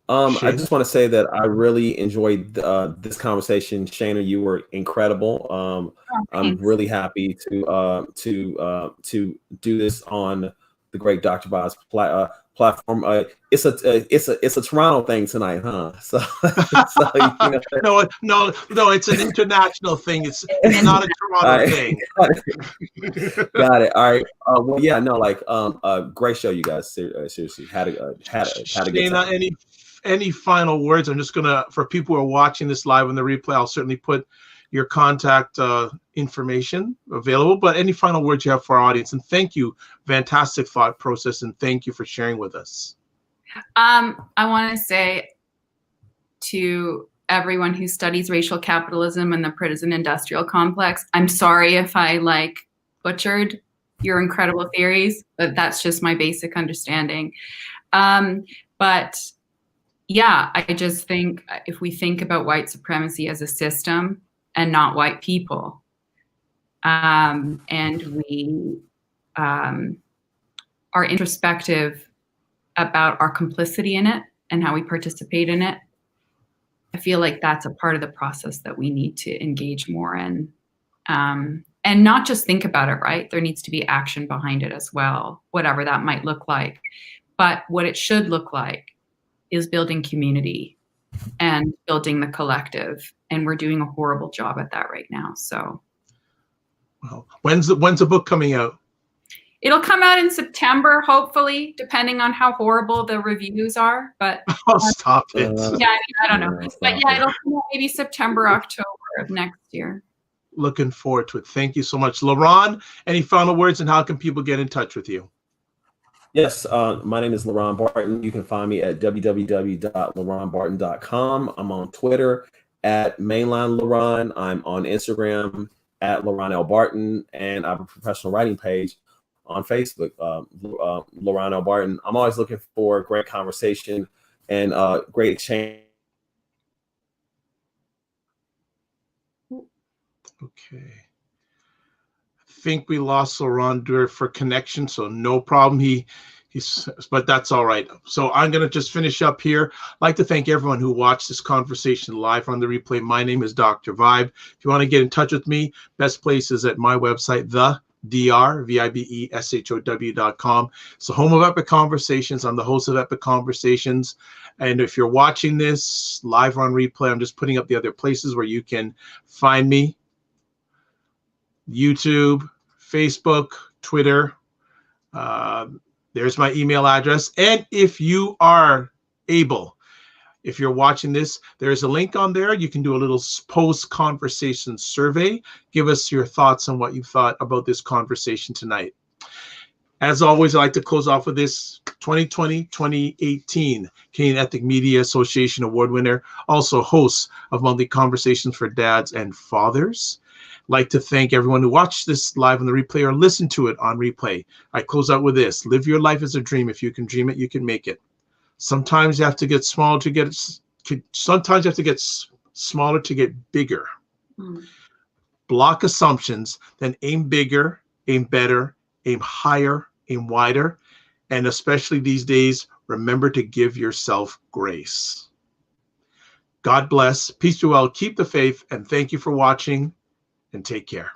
I just want to say that I really enjoyed this conversation. Shana, you were incredible. I'm really happy to do this on the great Dr. Bob's platform. It's a Toronto thing tonight, huh? So no, it's an international thing. It's not a Toronto thing. Got it. All right. Well, yeah, no, great show, you guys. Seriously, had a good time. Any final words? I'm just gonna, for people who are watching this live on the replay, I'll certainly put your contact information available. But any final words you have for our audience? And thank you, fantastic thought process, and thank you for sharing with us. I want to say to everyone who studies racial capitalism and the prison industrial complex, I'm sorry if I butchered your incredible theories, but that's just my basic understanding. But yeah, I just think if we think about white supremacy as a system and not white people, and we are introspective about our complicity in it and how we participate in it, I feel like that's a part of the process that we need to engage more in. And not just think about it, right? There needs to be action behind it as well, whatever that might look like. But what it should look like is building community and building the collective. And we're doing a horrible job at that right now. So well, when's the book coming out? It'll come out in September, hopefully, depending on how horrible the reviews are. But stop it. Yeah, I don't know. But yeah, it'll come out maybe September, October of next year. Looking forward to it. Thank you so much. LeRon, any final words, and how can people get in touch with you? Yes, my name is LeRon Barton. You can find me at www.leronbarton.com. I'm on Twitter at Mainline LeRon. I'm on Instagram at LeRon L Barton, and I have a professional writing page on Facebook, LeRon L Barton. I'm always looking for great conversation and great exchange. Okay. I think we lost LeRon for connection, so no problem. But that's all right. So I'm going to just finish up here. I'd like to thank everyone who watched this conversation live on the replay. My name is Dr. Vibe. If you want to get in touch with me, best place is at my website, thedrvibeshow.com. It's the home of Epic Conversations. I'm the host of Epic Conversations. And if you're watching this live on replay, I'm just putting up the other places where you can find me. YouTube, Facebook, Twitter. There's my email address. And if you are able, if you're watching this, there's a link on there. You can do a little post-conversation survey. Give us your thoughts on what you thought about this conversation tonight. As always, I'd like to close off with this 2020-2018 Canadian Ethnic Media Association Award winner, also host of Monthly Conversations for Dads and Fathers. I'd like to thank everyone who watched this live on the replay or listened to it on replay. I close out with this. Live your life as a dream. If you can dream it, you can make it. Sometimes you have to get small to get sometimes you have to get smaller to get bigger. Block assumptions, then aim bigger, aim better, aim higher, aim wider, and especially these days, remember to give yourself grace. God bless, peace be well, keep the faith, and thank you for watching, and take care.